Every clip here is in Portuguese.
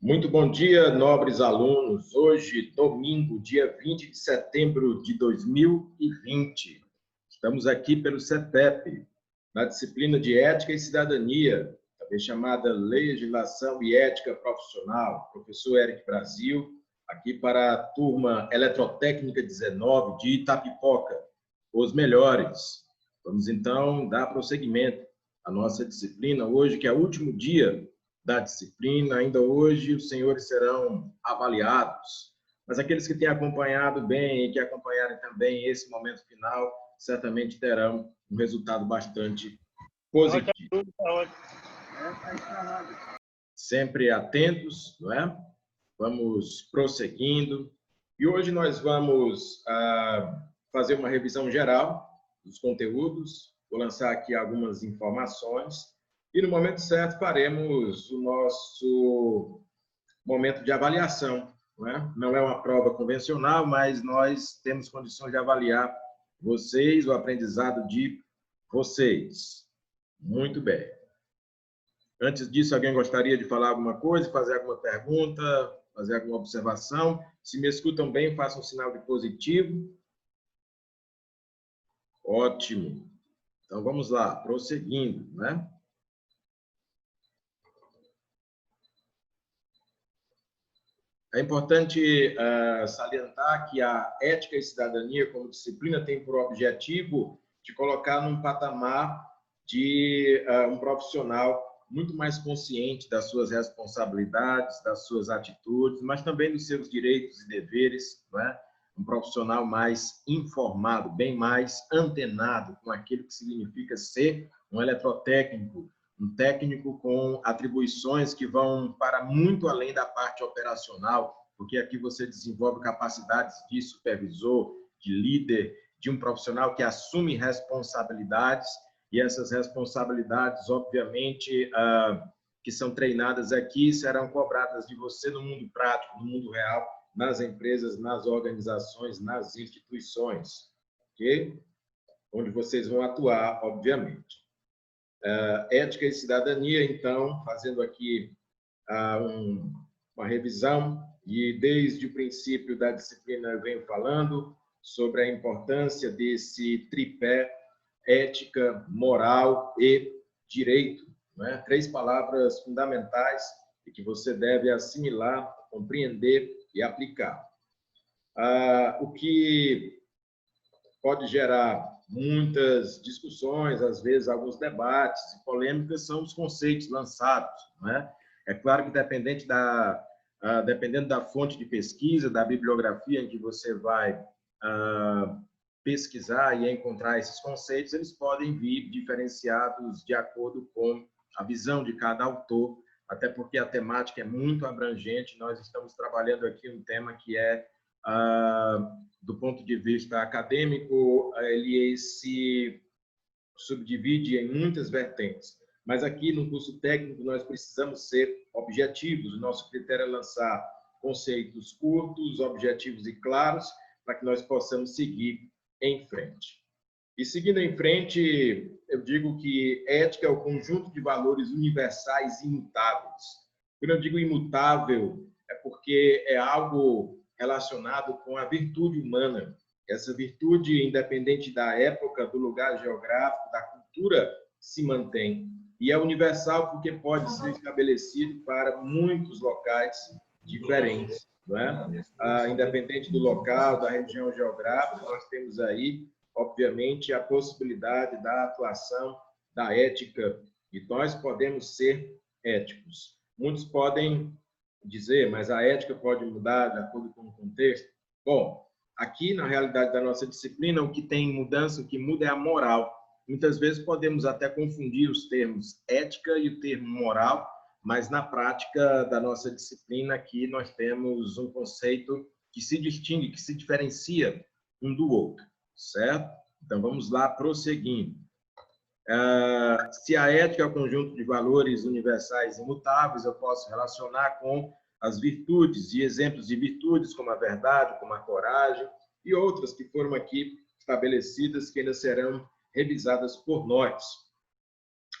Muito bom dia, nobres alunos. Hoje, domingo, dia 20 de setembro de 2020. Estamos aqui pelo CETEP, na disciplina de Ética e Cidadania, também chamada Legislação e Ética Profissional. Professor Eric Brasil, aqui para a turma Eletrotécnica 19 de Itapipoca, os melhores. Vamos, então, dar prosseguimento à nossa disciplina hoje, que é o último dia da disciplina. Ainda hoje os senhores serão avaliados, mas aqueles que têm acompanhado bem e que acompanharem também esse momento final, certamente terão um resultado bastante positivo. Sempre atentos, não é? Vamos prosseguindo. E hoje nós vamos fazer uma revisão geral dos conteúdos. Vou lançar aqui algumas informações. E no momento certo faremos o nosso momento de avaliação. Não é uma prova convencional, mas nós temos condições de avaliar vocês, o aprendizado de vocês. Muito bem. Antes disso, alguém gostaria de falar alguma coisa, fazer alguma pergunta, fazer alguma observação? Se me escutam bem, façam um sinal de positivo. Ótimo. Então, vamos lá, prosseguindo, né? É importante salientar que a Ética e Cidadania, como disciplina, tem por objetivo de colocar num patamar de um profissional muito mais consciente das suas responsabilidades, das suas atitudes, mas também dos seus direitos e deveres, não é? Um profissional mais informado, bem mais antenado com aquilo que significa ser um eletrotécnico, um técnico com atribuições que vão para muito além da parte operacional, porque aqui você desenvolve capacidades de supervisor, de líder, de um profissional que assume responsabilidades, e essas responsabilidades, obviamente, que são treinadas aqui, serão cobradas de você no mundo prático, no mundo real, nas empresas, nas organizações, nas instituições, ok? Onde vocês vão atuar, obviamente. Ética e Cidadania, então, fazendo aqui uma revisão, e desde o princípio da disciplina eu venho falando sobre a importância desse tripé ética, moral e direito, né? 3 palavras fundamentais e que você deve assimilar, compreender e aplicar. O que pode gerar muitas discussões, às vezes alguns debates e polêmicas, são os conceitos lançados, né? É claro que dependendo da fonte de pesquisa, da bibliografia em que você vai pesquisar e encontrar esses conceitos, eles podem vir diferenciados de acordo com a visão de cada autor, até porque a temática é muito abrangente. Nós estamos trabalhando aqui um tema que é, do ponto de vista acadêmico, ele se subdivide em muitas vertentes. Mas aqui no curso técnico nós precisamos ser objetivos. O nosso critério é lançar conceitos curtos, objetivos e claros, para que nós possamos seguir em frente. E seguindo em frente, eu digo que ética é o conjunto de valores universais e imutáveis. Quando eu digo imutável, é porque é algo relacionado com a virtude humana. Essa virtude, independente da época, do lugar geográfico, da cultura, se mantém. E é universal porque pode ser estabelecido para muitos locais diferentes, não é? Independente do local, da região geográfica, nós temos aí, obviamente, a possibilidade da atuação da ética, e nós podemos ser éticos. Muitos podem dizer, mas a ética pode mudar de acordo com o contexto. Bom, aqui, na realidade da nossa disciplina, o que tem mudança, o que muda é a moral. Muitas vezes podemos até confundir os termos ética e o termo moral, mas na prática da nossa disciplina aqui nós temos um conceito que se distingue, que se diferencia um do outro, certo? Então vamos lá, prosseguindo. Se a ética é o conjunto de valores universais imutáveis, eu posso relacionar com as virtudes e exemplos de virtudes, como a verdade, como a coragem, e outras que foram aqui estabelecidas, que ainda serão revisadas por nós.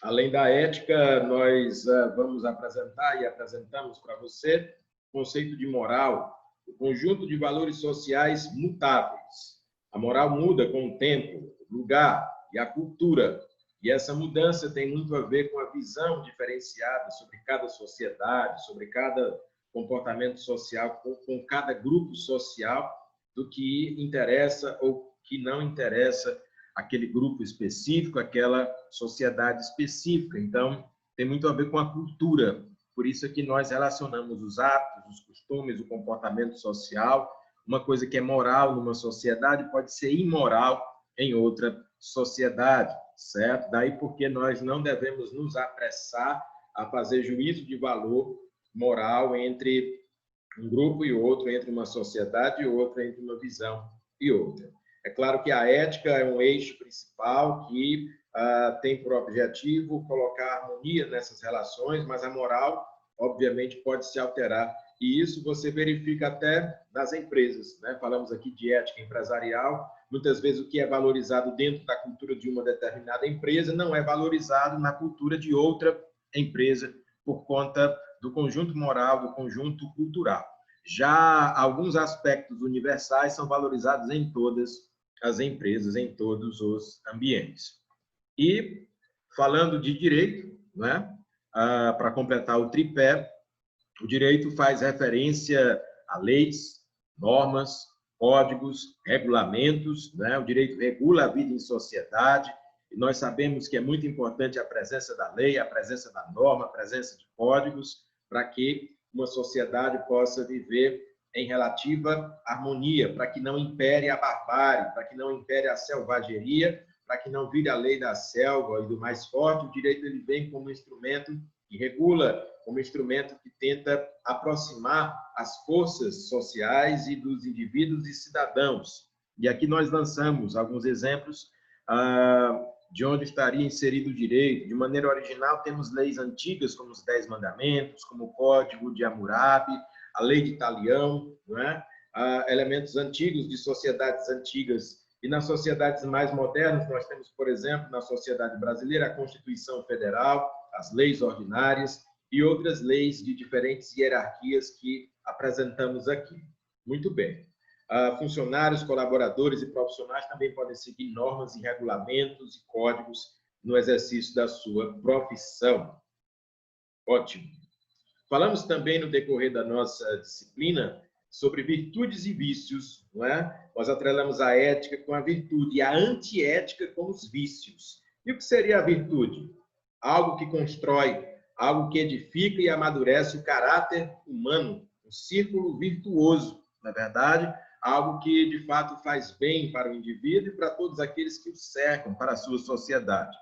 Além da ética, nós vamos apresentar e apresentamos para você o conceito de moral, o conjunto de valores sociais mutáveis. A moral muda com o tempo, o lugar e a cultura. E essa mudança tem muito a ver com a visão diferenciada sobre cada sociedade, sobre cada comportamento social, com cada grupo social, do que interessa ou que não interessa aquele grupo específico, aquela sociedade específica. Então, tem muito a ver com a cultura. Por isso é que nós relacionamos os hábitos, os costumes, o comportamento social. Uma coisa que é moral numa sociedade pode ser imoral em outra sociedade, certo? Daí porque nós não devemos nos apressar a fazer juízo de valor moral entre um grupo e outro, entre uma sociedade e outra, entre uma visão e outra. É claro que a ética é um eixo principal que tem por objetivo colocar harmonia nessas relações, mas a moral, obviamente, pode se alterar. E isso você verifica até nas empresas, né? Falamos aqui de ética empresarial. Muitas vezes o que é valorizado dentro da cultura de uma determinada empresa não é valorizado na cultura de outra empresa por conta do conjunto moral, do conjunto cultural. Já alguns aspectos universais são valorizados em todas as empresas, em todos os ambientes. E, falando de direito, né, para completar o tripé, o direito faz referência a leis, normas, códigos, regulamentos, né? O direito regula a vida em sociedade, e nós sabemos que é muito importante a presença da lei, a presença da norma, a presença de códigos, para que uma sociedade possa viver em relativa harmonia, para que não impere a barbárie, para que não impere a selvageria, para que não vire a lei da selva e do mais forte. O direito ele vem como instrumento que regula, como instrumento que tenta aproximar as forças sociais e dos indivíduos e cidadãos. E aqui nós lançamos alguns exemplos de onde estaria inserido o direito. De maneira original, temos leis antigas, como os 10 Mandamentos, como o Código de Hammurabi, a Lei de Talião, não é? Elementos antigos de sociedades antigas. E nas sociedades mais modernas, nós temos, por exemplo, na sociedade brasileira, a Constituição Federal, as leis ordinárias e outras leis de diferentes hierarquias que apresentamos aqui. Muito bem. Funcionários, colaboradores e profissionais também podem seguir normas e regulamentos e códigos no exercício da sua profissão. Ótimo. Falamos também no decorrer da nossa disciplina sobre virtudes e vícios, não é? Nós atrelamos a ética com a virtude e a antiética com os vícios. E o que seria a virtude? Algo que constrói, algo que edifica e amadurece o caráter humano, um círculo virtuoso, na verdade, algo que de fato faz bem para o indivíduo e para todos aqueles que o cercam, para a sua sociedade.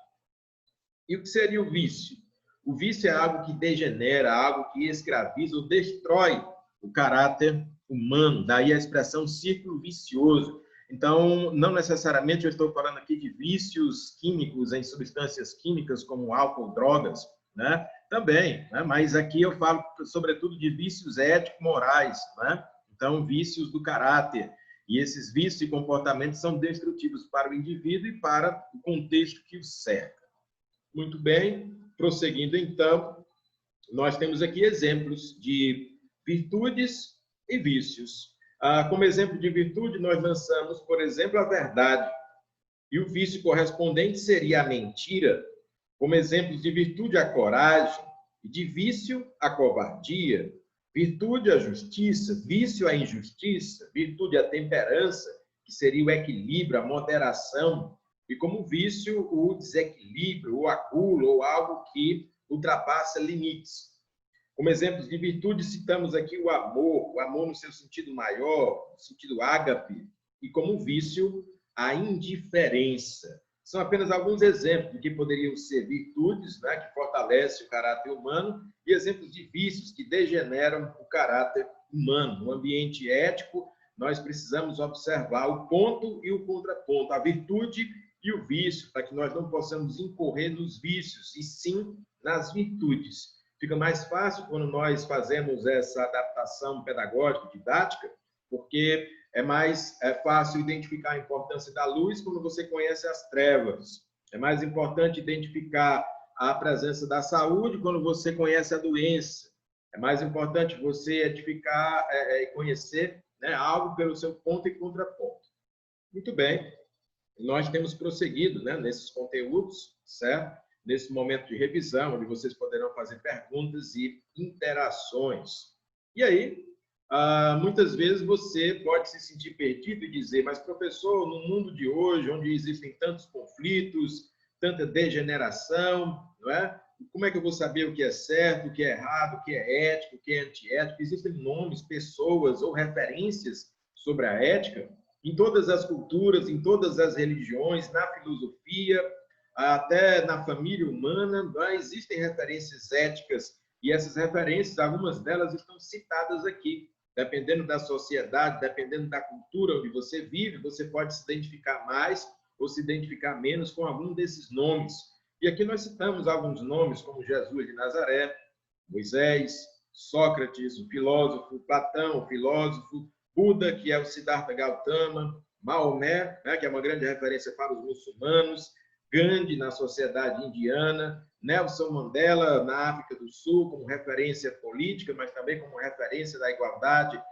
E o que seria o vício? O vício é algo que degenera, algo que escraviza ou destrói o caráter humano, daí a expressão círculo vicioso. Então, não necessariamente eu estou falando aqui de vícios químicos em substâncias químicas como álcool, drogas, né? Também, né? Mas aqui eu falo sobretudo de vícios ético-morais, né? Então, vícios do caráter. E esses vícios e comportamentos são destrutivos para o indivíduo e para o contexto que o cerca. Muito bem, prosseguindo então, nós temos aqui exemplos de virtudes e vícios. Como exemplo de virtude, nós lançamos, por exemplo, a verdade. E o vício correspondente seria a mentira. Como exemplos de virtude, a coragem. E de vício, a covardia. Virtude, a justiça. Vício, a injustiça. Virtude, a temperança, que seria o equilíbrio, a moderação. E como vício, o desequilíbrio, ou a gula, ou algo que ultrapassa limites. Como exemplos de virtude, citamos aqui o amor no seu sentido maior, no sentido ágape, e como vício, a indiferença. São apenas alguns exemplos de que poderiam ser virtudes, né, que fortalecem o caráter humano, e exemplos de vícios que degeneram o caráter humano. No ambiente ético, nós precisamos observar o ponto e o contraponto, a virtude e o vício, para que nós não possamos incorrer nos vícios, e sim nas virtudes. Fica mais fácil quando nós fazemos essa adaptação pedagógica, didática, porque é mais fácil identificar a importância da luz quando você conhece as trevas. É mais importante identificar a presença da saúde, quando você conhece a doença. É mais importante você edificar e conhecer, né, algo pelo seu ponto e contraponto. Muito bem, nós temos prosseguido, né, nesses conteúdos, certo? Nesse momento de revisão, onde vocês poderão fazer perguntas e interações. E aí, muitas vezes você pode se sentir perdido e dizer, mas professor, no mundo de hoje, onde existem tantos conflitos, tanta degeneração, não é? Como é que eu vou saber o que é certo, o que é errado, o que é ético, o que é antiético? Existem nomes, pessoas ou referências sobre a ética em todas as culturas, em todas as religiões, na filosofia, até na família humana, existem referências éticas e essas referências, algumas delas estão citadas aqui. Dependendo da sociedade, dependendo da cultura onde você vive, você pode se identificar mais ou se identificar menos com algum desses nomes. E aqui nós citamos alguns nomes, como Jesus de Nazaré, Moisés, Sócrates, o filósofo, Platão, o filósofo, Buda, que é o Siddhartha Gautama, Maomé, né, que é uma grande referência para os muçulmanos, Gandhi na sociedade indiana, Nelson Mandela na África do Sul, como referência política, mas também como referência da igualdade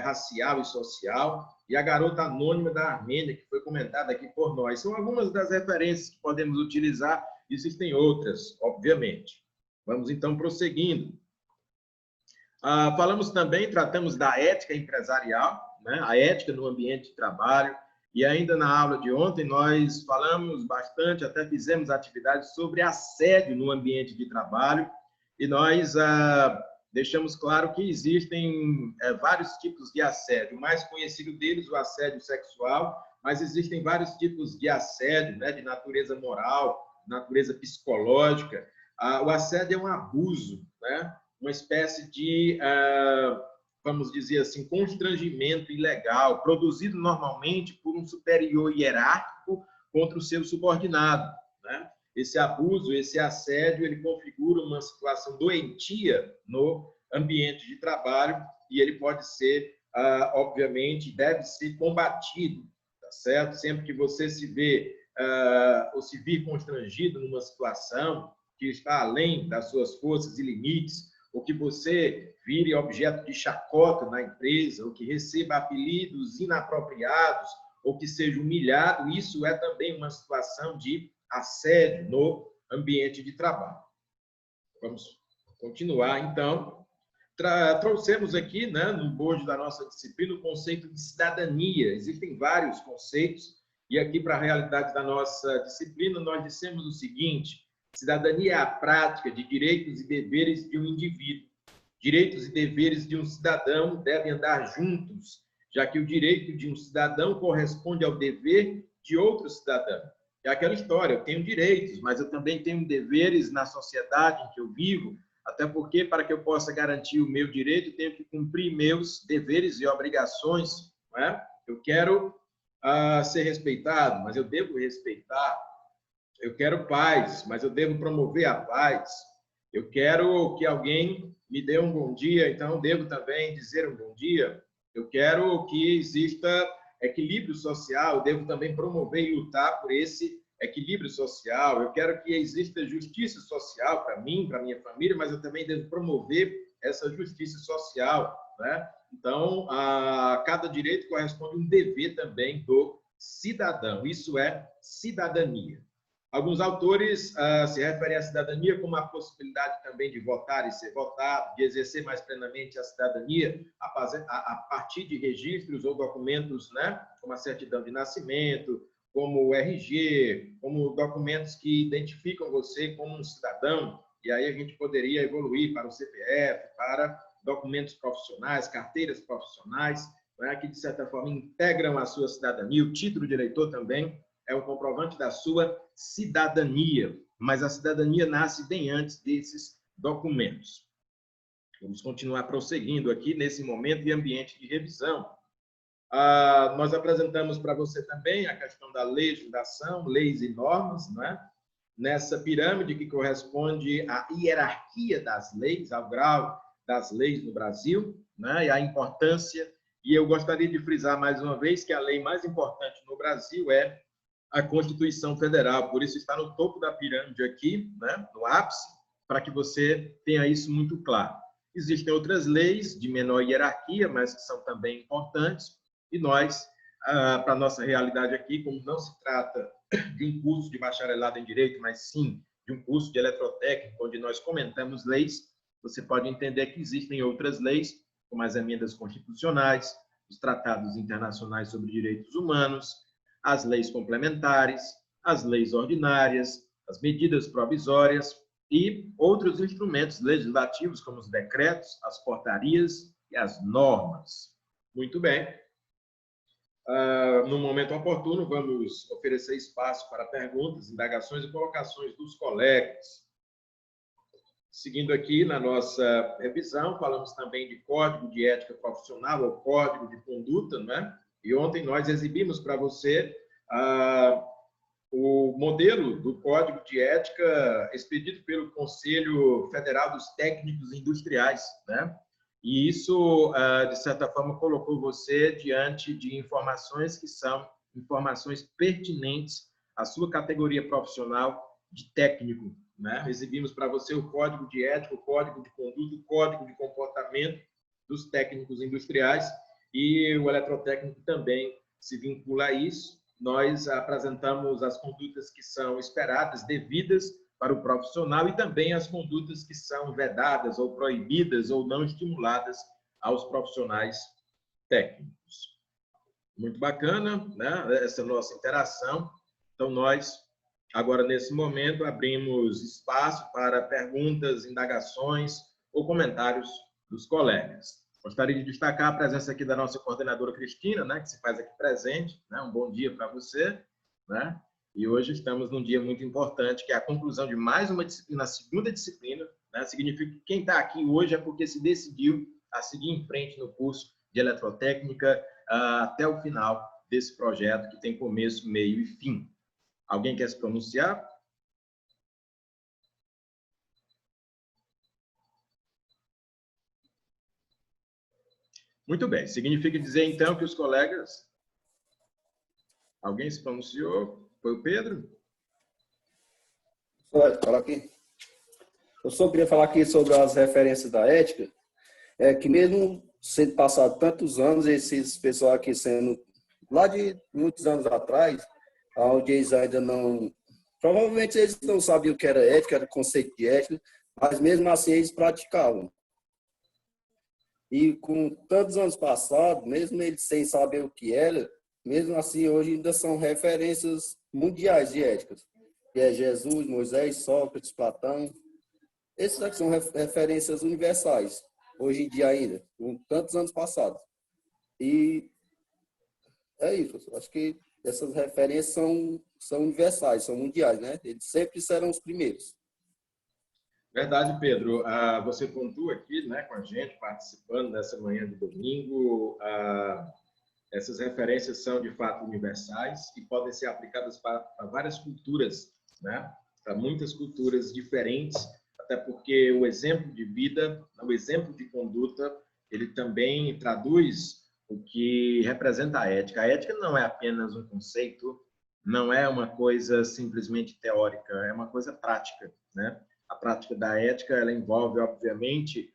racial e social, e a garota anônima da Armênia, que foi comentada aqui por nós. São algumas das referências que podemos utilizar, existem outras, obviamente. Vamos, então, prosseguindo. Falamos também, tratamos da ética empresarial, né? A ética no ambiente de trabalho, e ainda na aula de ontem nós falamos bastante, até fizemos atividades sobre assédio no ambiente de trabalho, e nós deixamos claro que existem vários tipos de assédio. O mais conhecido deles, o assédio sexual, mas existem vários tipos de assédio, né? De natureza moral, natureza psicológica. O assédio é um abuso, né? Uma espécie de, vamos dizer assim, constrangimento ilegal, produzido normalmente por um superior hierárquico contra o seu subordinado, né? Esse abuso, esse assédio, ele configura uma situação doentia no ambiente de trabalho e ele pode ser, obviamente, deve ser combatido, tá certo? Sempre que você se vê ou se vir constrangido numa situação que está além das suas forças e limites, ou que você vire objeto de chacota na empresa, ou que receba apelidos inapropriados, ou que seja humilhado, isso é também uma situação de assédio no ambiente de trabalho. Vamos continuar, então. Trouxemos aqui, né, no bojo da nossa disciplina, o conceito de cidadania. Existem vários conceitos, e aqui, para a realidade da nossa disciplina, nós dissemos o seguinte: cidadania é a prática de direitos e deveres de um indivíduo. Direitos e deveres de um cidadão devem andar juntos, já que o direito de um cidadão corresponde ao dever de outro cidadão. É aquela história, eu tenho direitos, mas eu também tenho deveres na sociedade em que eu vivo, até porque, para que eu possa garantir o meu direito, eu tenho que cumprir meus deveres e obrigações. Não é? Eu quero ser respeitado, mas eu devo respeitar. Eu quero paz, mas eu devo promover a paz. Eu quero que alguém me dê um bom dia, então eu devo também dizer um bom dia. Eu quero que exista equilíbrio social, eu devo também promover e lutar por esse equilíbrio social. Eu quero que exista justiça social para mim, para minha família, mas eu também devo promover essa justiça social, né? Então, a cada direito corresponde um dever também do cidadão. Isso é cidadania. Alguns autores se referem à cidadania como a possibilidade também de votar e ser votado, de exercer mais plenamente a cidadania a partir de registros ou documentos, né, como a certidão de nascimento, como o RG, como documentos que identificam você como um cidadão. E aí a gente poderia evoluir para o CPF, para documentos profissionais, carteiras profissionais, né, que, de certa forma, integram a sua cidadania. O título de eleitor também é um comprovante da sua cidadania, mas a cidadania nasce bem antes desses documentos. Vamos continuar prosseguindo aqui nesse momento de ambiente de revisão. Nós apresentamos para você também a questão da legislação, leis e normas, não é? Nessa pirâmide que corresponde à hierarquia das leis, ao grau das leis no Brasil, né? E a importância, e eu gostaria de frisar mais uma vez que a lei mais importante no Brasil é a Constituição Federal. Por isso está no topo da pirâmide aqui, né, no ápice, para que você tenha isso muito claro. Existem outras leis de menor hierarquia, mas que são também importantes, e nós, para a nossa realidade aqui, como não se trata de um curso de bacharelado em Direito, mas sim de um curso de eletrotécnica, onde nós comentamos leis, você pode entender que existem outras leis, como as emendas constitucionais, os tratados internacionais sobre direitos humanos, as leis complementares, as leis ordinárias, as medidas provisórias e outros instrumentos legislativos, como os decretos, as portarias e as normas. Muito bem. No momento oportuno, vamos oferecer espaço para perguntas, indagações e colocações dos colegas. Seguindo aqui na nossa revisão, falamos também de Código de Ética Profissional, ou Código de Conduta, né? E ontem nós exibimos para você o modelo do Código de Ética expedido pelo Conselho Federal dos Técnicos Industriais, né? E isso, de certa forma, colocou você diante de informações que são informações pertinentes à sua categoria profissional de técnico, né? Exibimos para você o Código de Ética, o Código de Conduta, o Código de Comportamento dos Técnicos Industriais, e o eletrotécnico também se vincula a isso. Nós apresentamos as condutas que são esperadas, devidas para o profissional, e também as condutas que são vedadas ou proibidas ou não estimuladas aos profissionais técnicos. Muito bacana, né, essa nossa interação. Então, nós, agora, nesse momento, abrimos espaço para perguntas, indagações ou comentários dos colegas. Gostaria de destacar a presença aqui da nossa coordenadora Cristina, né, que se faz aqui presente, né? Um bom dia para você, né? E hoje estamos num dia muito importante, que é a conclusão de mais uma disciplina, a segunda disciplina, né? Significa que quem está aqui hoje é porque se decidiu a seguir em frente no curso de eletrotécnica até o final desse projeto, que tem começo, meio e fim. Alguém quer se pronunciar? Muito bem. Significa dizer, então, que os colegas... Alguém se pronunciou? Foi o Pedro? Falar aqui. Eu só queria falar aqui sobre as referências da ética, que mesmo sendo passado tantos anos, esses pessoal aqui sendo lá de muitos anos atrás, onde eles ainda não... Provavelmente eles não sabiam o que era ética, era conceito de ética, mas mesmo assim eles praticavam. E com tantos anos passados, mesmo eles sem saber o que era, mesmo assim hoje ainda são referências mundiais de éticas. Que é Jesus, Moisés, Sócrates, Platão. Esses aqui são referências universais, hoje em dia ainda, com tantos anos passados. E é isso, acho que essas referências são universais, são mundiais, né? Eles sempre serão os primeiros. Verdade, Pedro. Você pontua aqui, né, com a gente, participando dessa manhã de domingo. Essas referências são, de fato, universais e podem ser aplicadas para várias culturas, né? Para muitas culturas diferentes, até porque o exemplo de vida, o exemplo de conduta, ele também traduz o que representa a ética. A ética não é apenas um conceito, não é uma coisa simplesmente teórica, é uma coisa prática, né? A prática da ética, ela envolve, obviamente,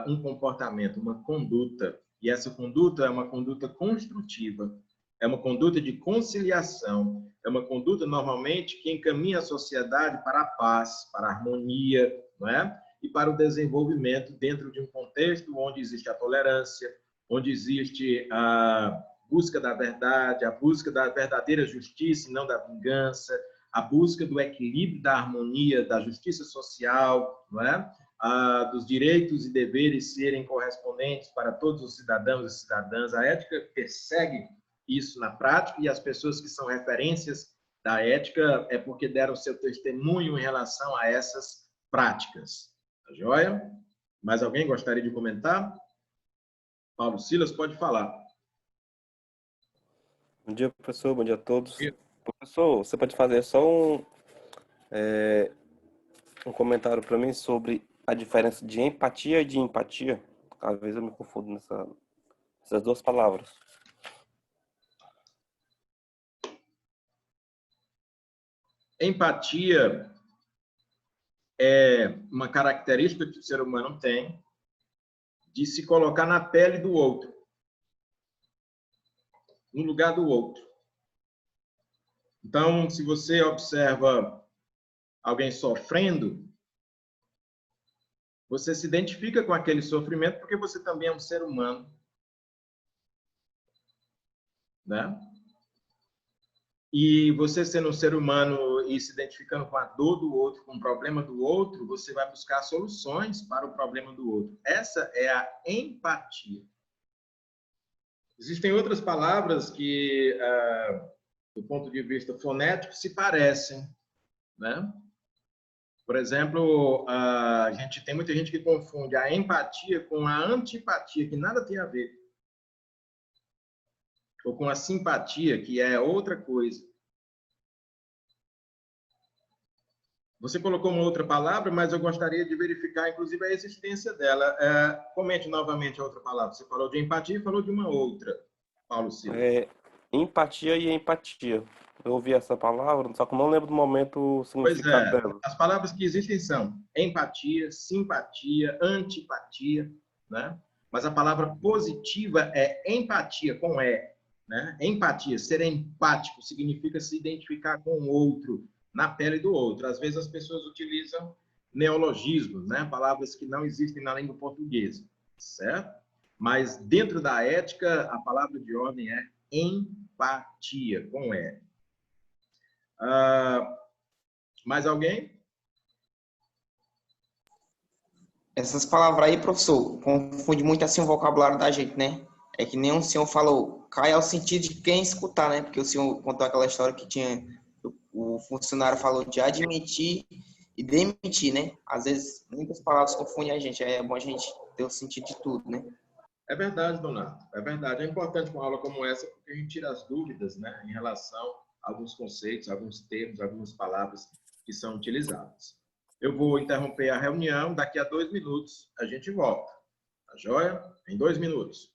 um comportamento, uma conduta, e essa conduta é uma conduta construtiva, é uma conduta de conciliação, é uma conduta, normalmente, que encaminha a sociedade para a paz, para a harmonia, não é? E para o desenvolvimento dentro de um contexto onde existe a tolerância, onde existe a busca da verdade, a busca da verdadeira justiça e não da vingança, a busca do equilíbrio, da harmonia, da justiça social, não é? Dos direitos e deveres serem correspondentes para todos os cidadãos e cidadãs. A ética persegue isso na prática, e as pessoas que são referências da ética é porque deram seu testemunho em relação a essas práticas. Tá joia? Mais alguém gostaria de comentar? Paulo Silas, pode falar. Bom dia, professor. Bom dia a todos. Professor, você pode fazer só um comentário para mim sobre a diferença de empatia e de empatia? Às vezes eu me confundo nessas duas palavras. Empatia é uma característica que o ser humano tem de se colocar na pele do outro, no lugar do outro. Então, se você observa alguém sofrendo, você se identifica com aquele sofrimento porque você também é um ser humano, né? E você sendo um ser humano e se identificando com a dor do outro, com o problema do outro, você vai buscar soluções para o problema do outro. Essa é a empatia. Existem outras palavras que, do ponto de vista fonético, se parecem, né? Por exemplo, tem muita gente que confunde a empatia com a antipatia, que nada tem a ver. Ou com a simpatia, que é outra coisa. Você colocou uma outra palavra, mas eu gostaria de verificar, inclusive, a existência dela. Comente novamente a outra palavra. Você falou de empatia e falou de uma outra, Paulo Silva. Empatia e empatia. Eu ouvi essa palavra, só que eu não lembro do momento o Pois significado é, dela. as palavras que existem são empatia, simpatia, antipatia, né? Mas a palavra positiva é empatia, com E, né? Empatia, ser empático, significa se identificar com o outro, na pele do outro. Às vezes as pessoas utilizam neologismos, né? Palavras que não existem na língua portuguesa, certo? Mas dentro da ética, a palavra de ordem é empatia, com E. Mais alguém? Essas palavras aí, professor, confunde muito assim o vocabulário da gente, né? É que nem o senhor falou, cai ao sentido de quem escutar, né? Porque o senhor contou aquela história que tinha, o funcionário falou de admitir e demitir, né? Às vezes, muitas palavras confundem a gente, é bom a gente ter o sentido de tudo, né? É verdade, Donato. É verdade. É importante uma aula como essa porque a gente tira as dúvidas, né, em relação a alguns conceitos, alguns termos, algumas palavras que são utilizadas. Eu vou interromper a reunião. Daqui a 2 minutos a gente volta. Tá joia? Em 2 minutos.